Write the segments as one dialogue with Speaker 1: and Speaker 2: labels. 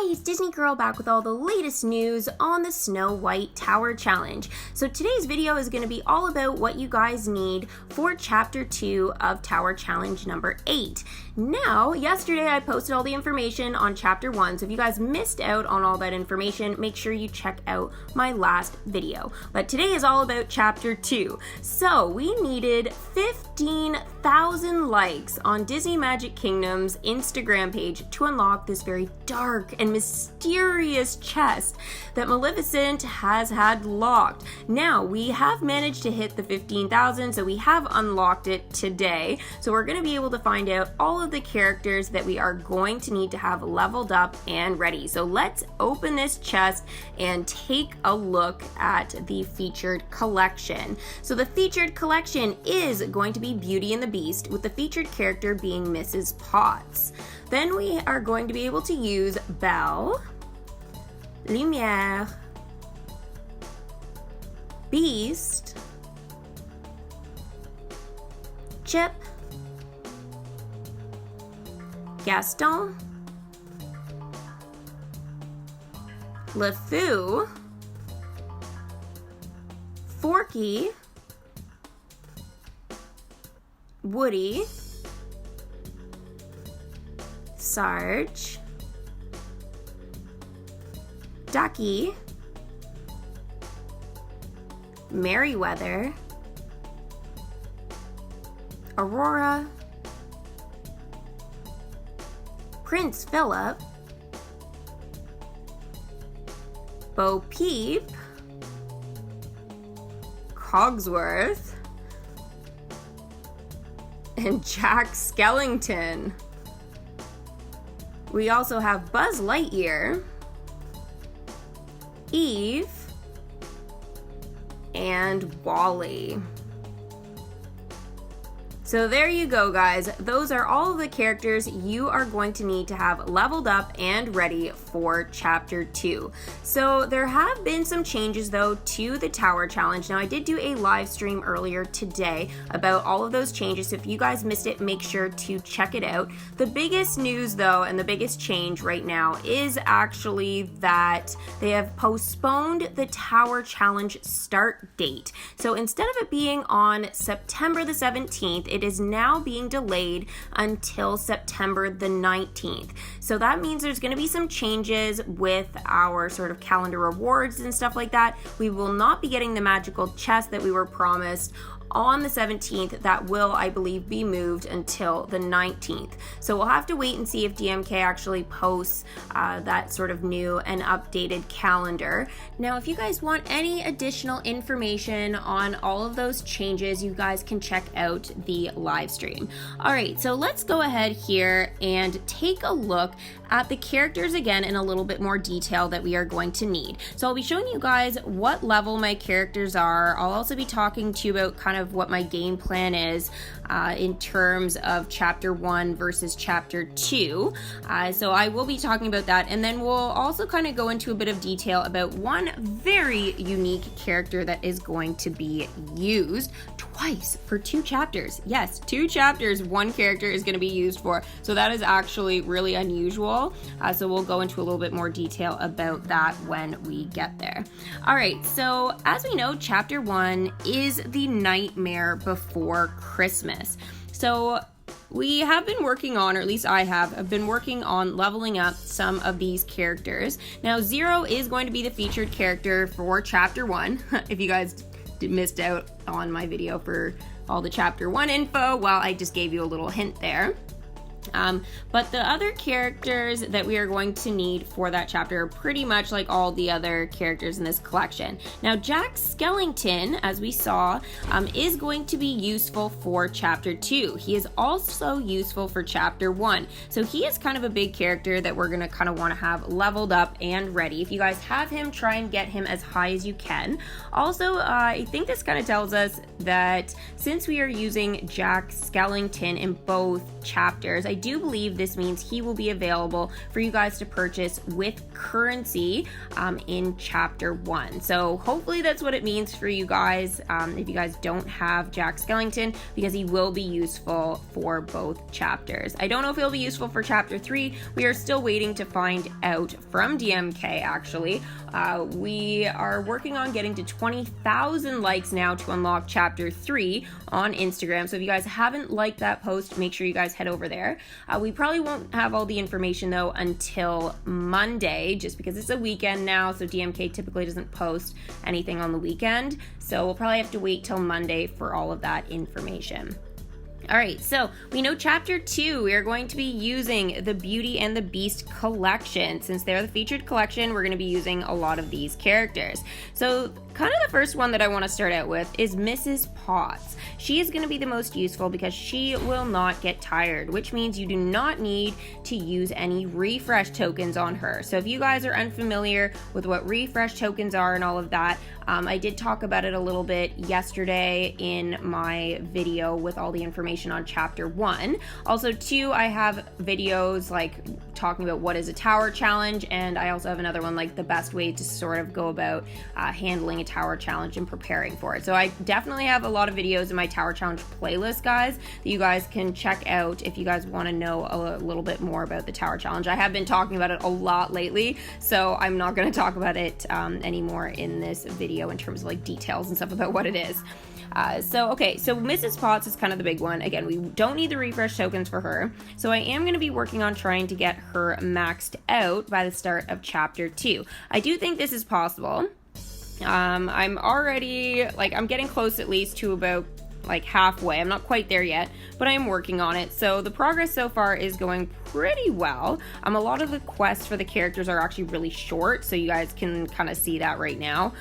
Speaker 1: Hi, it's Disney Girl back with all the latest news on the Snow White Tower Challenge. So today's video is going to be all about what you guys need for Chapter 2 of Tower Challenge number 8. Now, yesterday I posted all the information on Chapter 1, so if you guys missed out on all that information, make sure you check out my last video. But today is all about Chapter 2. So we needed 15,000 likes on Disney Magic Kingdom's Instagram page to unlock this very dark and mysterious chest that Maleficent has had locked. Now, we have managed to hit the 15,000, so we have unlocked it today. So we're going to be able to find out all of the characters that we are going to need to have leveled up and ready. So let's open this chest and take a look at the featured collection. So the featured collection is going to be Beauty and the Beast, with the featured character being Mrs. Potts. Then we are going to be able to use Belle, Lumiere, Beast, Chip, Gaston, LeFou, Forky, Woody, Sarge, Ducky, Merryweather, Aurora, Prince Philip, Bo Peep, Cogsworth, and Jack Skellington. We also have Buzz Lightyear, Eve, and Wally. So there you go, guys. Those are all of the characters you are going to need to have leveled up and ready for Chapter 2. So there have been some changes, though, to the Tower Challenge. Now, I did do a live stream earlier today about all of those changes. So if you guys missed it, make sure to check it out. The biggest news, though, and the biggest change right now is actually that they have postponed the Tower Challenge start date. So instead of it being on September the 17th, it is now being delayed until September the 19th. So that means there's going to be some changes with our sort of calendar rewards and stuff like that. We will not be getting the magical chest that we were promised on the 17th. That will, I believe, be moved until the 19th. So we'll have to wait and see if DMK actually posts that sort of new and updated calendar. Now, if you guys want any additional information on all of those changes, you guys can check out the live stream. All right, so let's go ahead here and take a look at the characters again in a little bit more detail that we are going to need. So I'll be showing you guys what level my characters are. I'll also be talking to you about kind of what my game plan is in terms of Chapter 1 versus Chapter 2. So I will be talking about that, and then we'll also kind of go into a bit of detail about one very unique character that is going to be used twice for 2 chapters. Yes, 2 chapters, 1 character is going to be used for. So that is actually really unusual. So we'll go into a little bit more detail about that when we get there. All right, so as we know, Chapter 1 is the Nightmare Before Christmas. So we have been working on, or at least I have been working on leveling up some of these characters. Now, Zero is going to be the featured character for Chapter 1. If you guys missed out on my video for all the Chapter 1 info, well, I just gave you a little hint there. But the other characters that we are going to need for that chapter are pretty much like all the other characters in this collection. Now, Jack Skellington, as we saw, is going to be useful for Chapter 2. He is also useful for Chapter 1. So he is kind of a big character that we're going to kind of want to have leveled up and ready. If you guys have him, try and get him as high as you can. Also, I think this kind of tells us that since we are using Jack Skellington in both chapters, I I do believe this means he will be available for you guys to purchase with currency in Chapter 1. So hopefully that's what it means for you guys if you guys don't have Jack Skellington, because he will be useful for both chapters. I don't know if he'll be useful for Chapter 3. We are still waiting to find out from DMK, actually. We are working on getting to 20,000 likes now to unlock Chapter 3 on Instagram. So if you guys haven't liked that post, make sure you guys head over there. We probably won't have all the information though until Monday, just because it's a weekend now, so DMK typically doesn't post anything on the weekend. So we'll probably have to wait till Monday for all of that information. All right, so we know Chapter 2, we are going to be using the Beauty and the Beast collection. Since they're the featured collection, we're going to be using a lot of these characters. So kind of the first one that I want to start out with is Mrs. Potts. She is going to be the most useful because she will not get tired, which means you do not need to use any refresh tokens on her. So if you guys are unfamiliar with what refresh tokens are and all of that, I did talk about it a little bit yesterday in my video with all the information on Chapter 1. Also, 2, I have videos like talking about what is a tower challenge, and I also have another one like the best way to sort of go about handling a tower challenge and preparing for it. So I definitely have a lot of videos in my tower challenge playlist, guys, that you guys can check out if you guys want to know a little bit more about the tower challenge. I have been talking about it a lot lately, so I'm not going to talk about it anymore in this video in terms of like details and stuff about what it is. So Mrs. Potts is kind of the big one. Again, we don't need the refresh tokens for her, so I am going to be working on trying to get her maxed out by the start of Chapter 2. I do think this is possible. I'm already, I'm getting close at least to about halfway. I'm not quite there yet, but I am working on it. So the progress so far is going pretty well. A lot of the quests for the characters are actually really short, so you guys can kind of see that right now.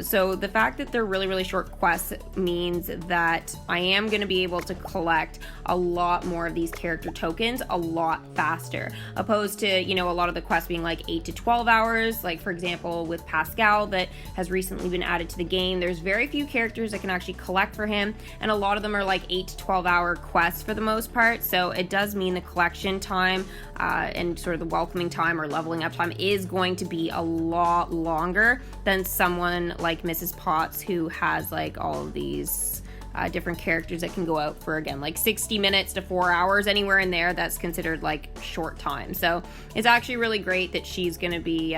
Speaker 1: So the fact that they're really, really short quests means that I am going to be able to collect a lot more of these character tokens a lot faster, opposed to, a lot of the quests being 8 to 12 hours. Like, for example, with Pascal that has recently been added to the game, there's very few characters I can actually collect for him, and a lot of them are 8 to 12 hour quests for the most part. So it does mean the collection time and sort of the welcoming time or leveling up time is going to be a lot longer than someone like Mrs. Potts, who has all of these different characters that can go out for, again, 60 minutes to 4 hours, anywhere in there. That's considered short time. So it's actually really great that she's going to be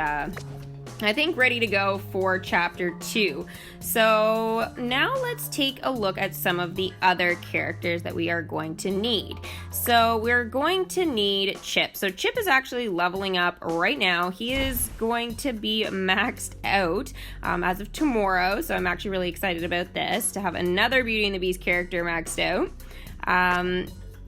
Speaker 1: I think ready to go for Chapter 2. So now let's take a look at some of the other characters that we are going to need. So we're going to need Chip. So Chip is actually leveling up right now. He is going to be maxed out as of tomorrow. So I'm actually really excited about this, to have another Beauty and the Beast character maxed out.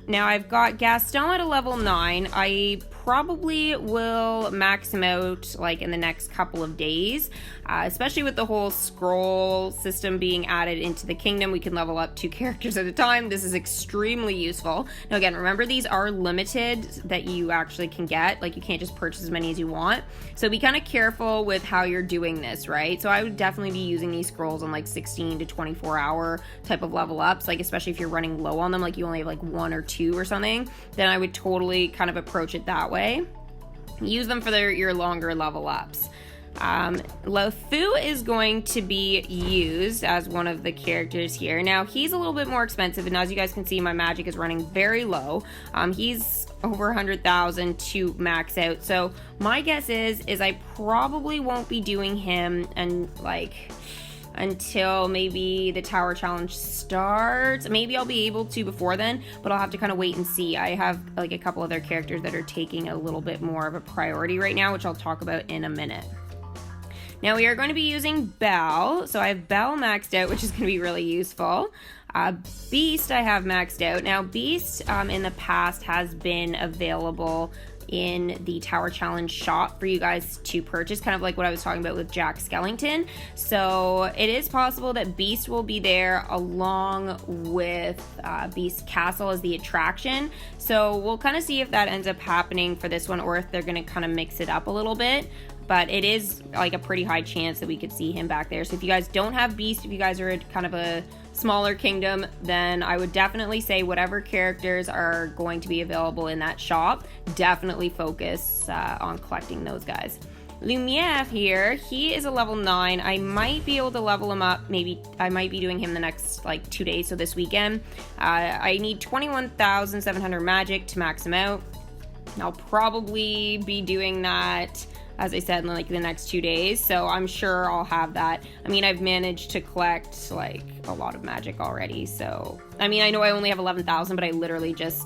Speaker 1: Now I've got Gaston at a level 9. I probably will max him out in the next couple of days, especially with the whole scroll system being added into the kingdom. We can level up 2 characters at a time. This is extremely useful. Now again, remember, these are limited that you actually can get. You can't just purchase as many as you want. So be kind of careful with how you're doing this, right? So I would definitely be using these scrolls on 16 to 24 hour type of level ups, especially if you're running low on them, you only have 1 or 2 or something, then I would totally kind of approach it that way. Use them for your longer level ups. Lothu is going to be used as one of the characters here. Now, he's a little bit more expensive, and as you guys can see, my magic is running very low. He's over 100,000 to max out. So my guess is I probably won't be doing him until maybe the tower challenge starts. Maybe I'll be able to before then, but I'll have to kind of wait and see. I have a couple other characters that are taking a little bit more of a priority right now, which I'll talk about in a minute. Now we are going to be using Belle. So I have Belle maxed out, which is going to be really useful. Beast I have maxed out. Now Beast in the past has been available in the Tower Challenge shop for you guys to purchase, kind of like what I was talking about with Jack Skellington. So it is possible that Beast will be there along with Beast Castle as the attraction. So we'll kind of see if that ends up happening for this one, or if they're going to kind of mix it up a little bit. but it is like a pretty high chance that we could see him back there. So if you guys don't have Beast, if you guys are kind of a smaller kingdom, then I would definitely say whatever characters are going to be available in that shop, definitely focus on collecting those guys. Lumiere here, he is a level 9. I might be able to level him up. Maybe I might be doing him the next like 2 days, so this weekend. I need 21,700 magic to max him out. I'll probably be doing that, as I said, in like the next 2 days, so I'm sure I'll have that. I mean, I've managed to collect like a lot of magic already, so I mean, I know I only have 11,000, but I literally just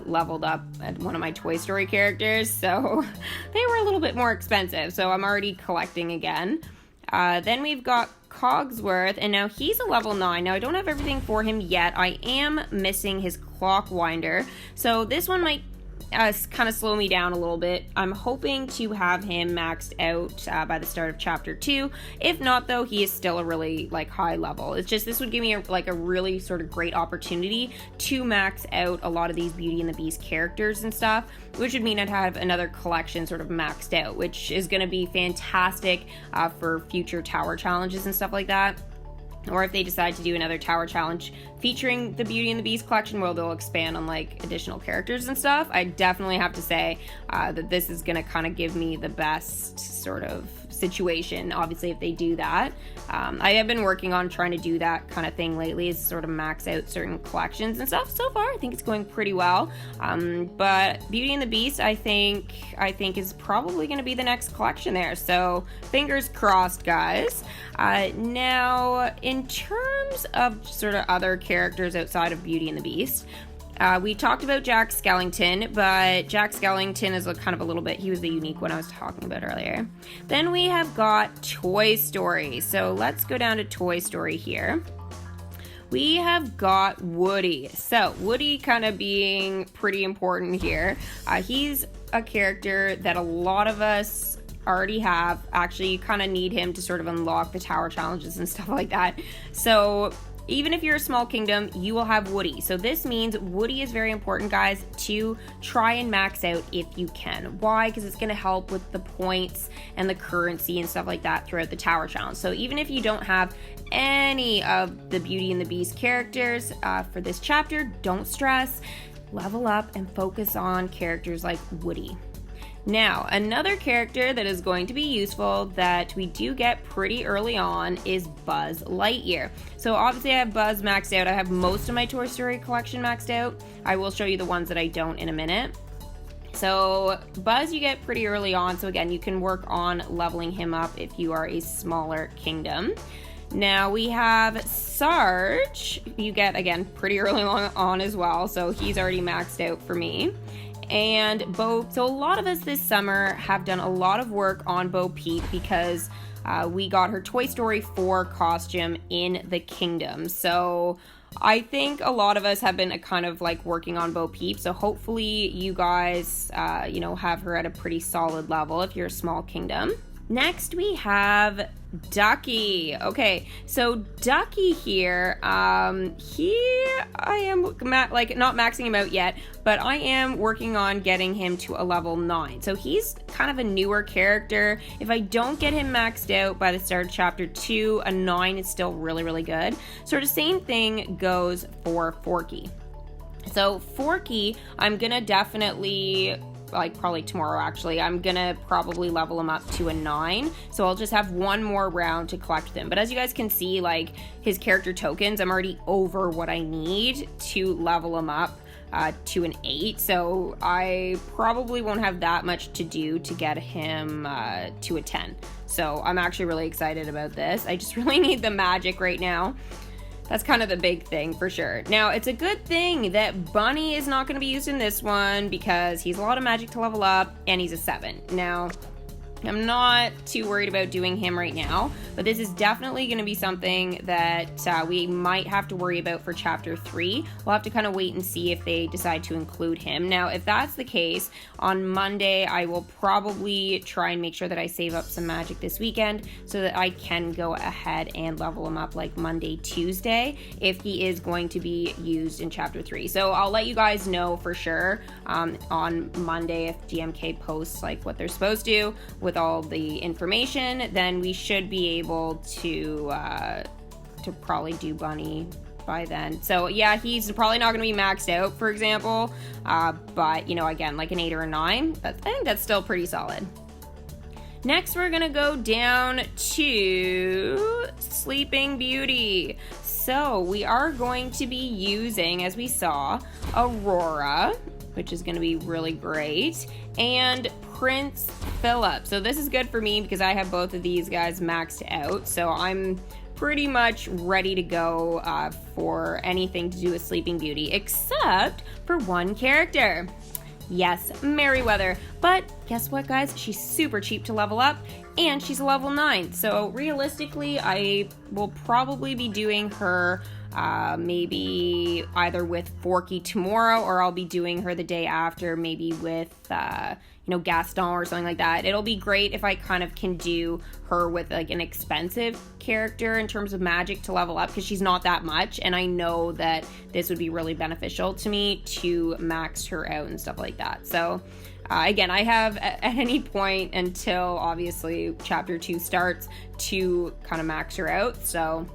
Speaker 1: leveled up at one of my Toy Story characters, so they were a little bit more expensive, so I'm already collecting again. Then we've got Cogsworth, and now he's a level 9. Now I don't have everything for him yet. I am missing his Clockwinder, so this one might kind of slow me down a little bit. I'm hoping to have him maxed out by the start of chapter 2. If not, though, he is still a really like high level. It's just this would give me a really sort of great opportunity to max out a lot of these Beauty and the Beast characters and stuff, which would mean I'd have another collection sort of maxed out, which is going to be fantastic for future tower challenges and stuff like that. Or if they decide to do another tower challenge featuring the Beauty and the Beast collection where they'll expand on like additional characters and stuff, I definitely have to say that this is going to kind of give me the best sort of situation, obviously, if they do that. I have been working on trying to do that kind of thing lately, is sort of max out certain collections and stuff. So far, I think it's going pretty well. But Beauty and the Beast, I think is probably going to be the next collection there. So fingers crossed, guys. Now, in terms of sort of other characters outside of Beauty and the Beast, we talked about Jack Skellington, but Jack Skellington is kind of a little bit, he was the unique one I was talking about earlier. Then we have got Toy Story. So let's go down to Toy Story here. We have got Woody. So Woody kind of being pretty important here. He's a character that a lot of us already have. Actually, you kind of need him to sort of unlock the tower challenges and stuff like that. So even if you're a small kingdom, you will have Woody. So this means Woody is very important, guys, to try and max out if you can. Why? Because it's going to help with the points and the currency and stuff like that throughout the tower challenge. So even if you don't have any of the Beauty and the Beast characters for this chapter, don't stress. Level up and focus on characters like Woody. Now, another character that is going to be useful that we do get pretty early on is Buzz Lightyear. So obviously I have Buzz maxed out. I have most of my Toy Story collection maxed out. I will show you the ones that I don't in a minute. So Buzz you get pretty early on. So again, you can work on leveling him up if you are a smaller kingdom. Now we have Sarge. You get, again, pretty early on as well. So he's already maxed out for me. And Bo, so a lot of us this summer have done a lot of work on Bo Peep because we got her Toy Story 4 costume in the kingdom. So I think a lot of us have been kind of like working on Bo Peep. So hopefully you guys, have her at a pretty solid level if you're a small kingdom. Next we have Ducky. Okay, so Ducky here, I am not maxing him out yet, but I am working on getting him to a level 9. So he's kind of a newer character. If I don't get him maxed out by the start of chapter 2, a 9 is still really, really good. Sort of same thing goes for Forky. So Forky, I'm gonna definitely, probably tomorrow actually, I'm gonna probably level him up to a 9. So I'll just have one more round to collect them. But as you guys can see, his character tokens, I'm already over what I need to level him up to an 8. So I probably won't have that much to do to get him to a 10. So I'm actually really excited about this. I just really need the magic right now. That's kind of the big thing for sure. Now, it's a good thing that Bunny is not going to be used in this one because he's a lot of magic to level up and he's a 7. Now, I'm not too worried about doing him right now, but this is definitely going to be something that we might have to worry about for chapter 3. We'll have to kind of wait and see if they decide to include him. Now, if that's the case, on Monday, I will probably try and make sure that I save up some magic this weekend so that I can go ahead and level him up Monday, Tuesday, if he is going to be used in chapter 3. So I'll let you guys know for sure on Monday if GMK posts what they're supposed to with with all the information, then we should be able to probably do Bunny by then. So yeah, he's probably not going to be maxed out, for example, but you know, again, like an 8 or a 9, I think that's still pretty solid. Next, we're gonna go down to Sleeping Beauty. So we are going to be using, as we saw, Aurora, which is gonna be really great, and Prince Philip. So this is good for me because I have both of these guys maxed out, so I'm pretty much ready to go for anything to do with Sleeping Beauty, except for one character. Yes, Merryweather. But guess what, guys? She's super cheap to level up, and she's a level 9. So realistically, I will probably be doing her maybe either with Forky tomorrow, or I'll be doing her the day after, maybe with Gaston or something like that. It'll be great if I kind of can do her with like an expensive character in terms of magic to level up, because she's not that much, and I know that this would be really beneficial to me to max her out and stuff like that. So again, I have at any point until obviously chapter 2 starts to kind of max her out, so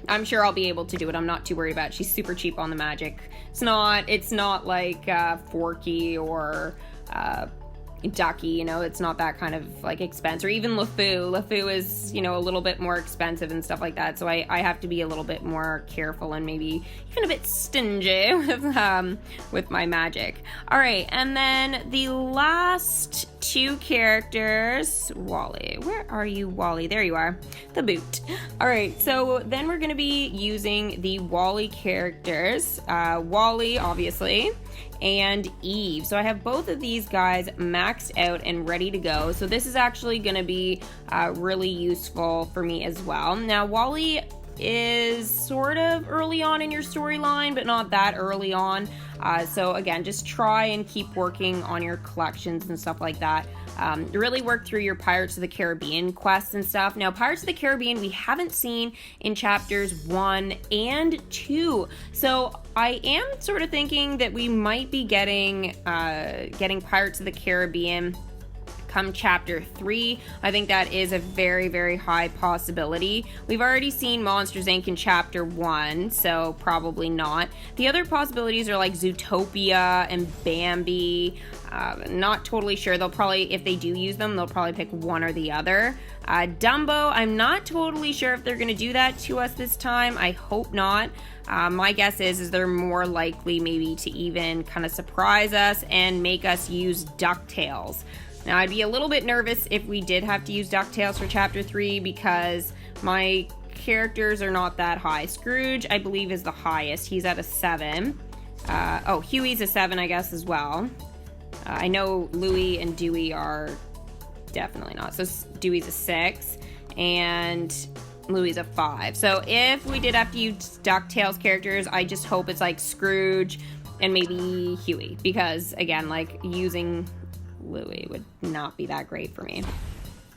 Speaker 1: I'm sure I'll be able to do it. I'm not too worried about it. She's super cheap on the magic. It's not like Forky or Ducky, it's not that kind of like expense, or even LeFou. LeFou is, a little bit more expensive and stuff like that, so I have to be a little bit more careful and maybe even a bit stingy with my magic. All right, and then the last 2 characters, Wally. Where are you, Wally? There you are, the boot. All right, so then we're gonna be using the Wally characters. Wally, obviously, and Eve. So I have both of these guys maxed out and ready to go. So this is actually going to be really useful for me as well. Now, Wally is sort of early on in your storyline, but not that early on. So again, just try and keep working on your collections and stuff like that. Really work through your Pirates of the Caribbean quests and stuff. Now, Pirates of the Caribbean we haven't seen in chapters 1 and 2. So I am sort of thinking that we might be getting Pirates of the Caribbean come chapter 3. I think that is a very, very high possibility. We've already seen Monsters Inc. in chapter 1, so probably not. The other possibilities are like Zootopia and Bambi. Not totally sure. They'll probably, if they do use them, they'll probably pick one or the other. Dumbo, I'm not totally sure if they're going to do that to us this time. I hope not. My guess is they're more likely maybe to even kind of surprise us and make us use DuckTales. Now, I'd be a little bit nervous if we did have to use DuckTales for Chapter 3 because my characters are not that high. Scrooge, I believe, is the highest. He's at a 7. Huey's a 7, I guess, as well. I know Louie and Dewey are definitely not. So Dewey's a 6, and Louie's a 5. So if we did have to use DuckTales characters, I just hope it's like Scrooge and maybe Huey. Because, again, like, using Louie would not be that great for me.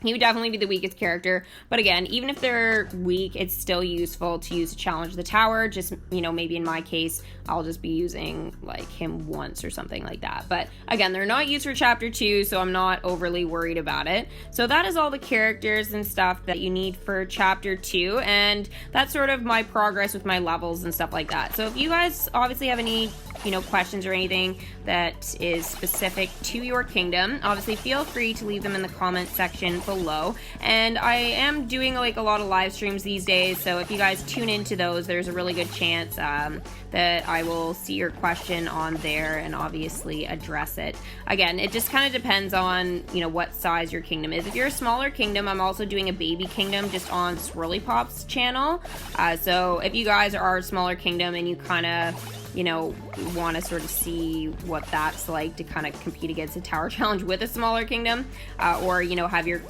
Speaker 1: He would definitely be the weakest character, but again, even if they're weak, it's still useful to use to challenge the tower. Just, maybe in my case, I'll just be using like him once or something like that. But again, they're not used for chapter 2, so I'm not overly worried about it. So that is all the characters and stuff that you need for chapter 2, and that's sort of my progress with my levels and stuff like that. So if you guys obviously have any questions or anything that is specific to your kingdom, obviously feel free to leave them in the comment section below. And I am doing like a lot of live streams these days, so if you guys tune into those, there's a really good chance that I will see your question on there and obviously address it. Again, it just kind of depends on what size your kingdom is. If you're a smaller kingdom, I'm also doing a baby kingdom just on Swirly Pop's channel. So if you guys are a smaller kingdom and you kind of want to sort of see what that's like to kind of compete against a tower challenge with a smaller kingdom, or have your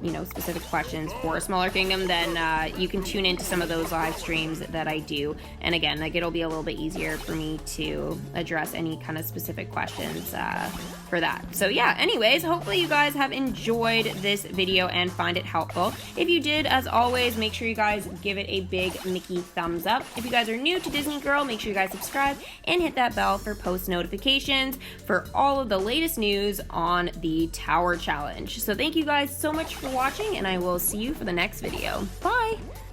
Speaker 1: you know, specific questions for a smaller kingdom, then you can tune into some of those live streams that I do. And again, like, it'll be a little bit easier for me to address any kind of specific questions for that. So yeah, anyways, hopefully you guys have enjoyed this video and find it helpful. If you did, as always, make sure you guys give it a big Mickey thumbs up. If you guys are new to Disney Girl, make sure you guys subscribe and hit that bell for post notifications for all of the latest news on the Tower Challenge. So thank you guys so much for watching, and I will see you for the next video. Bye!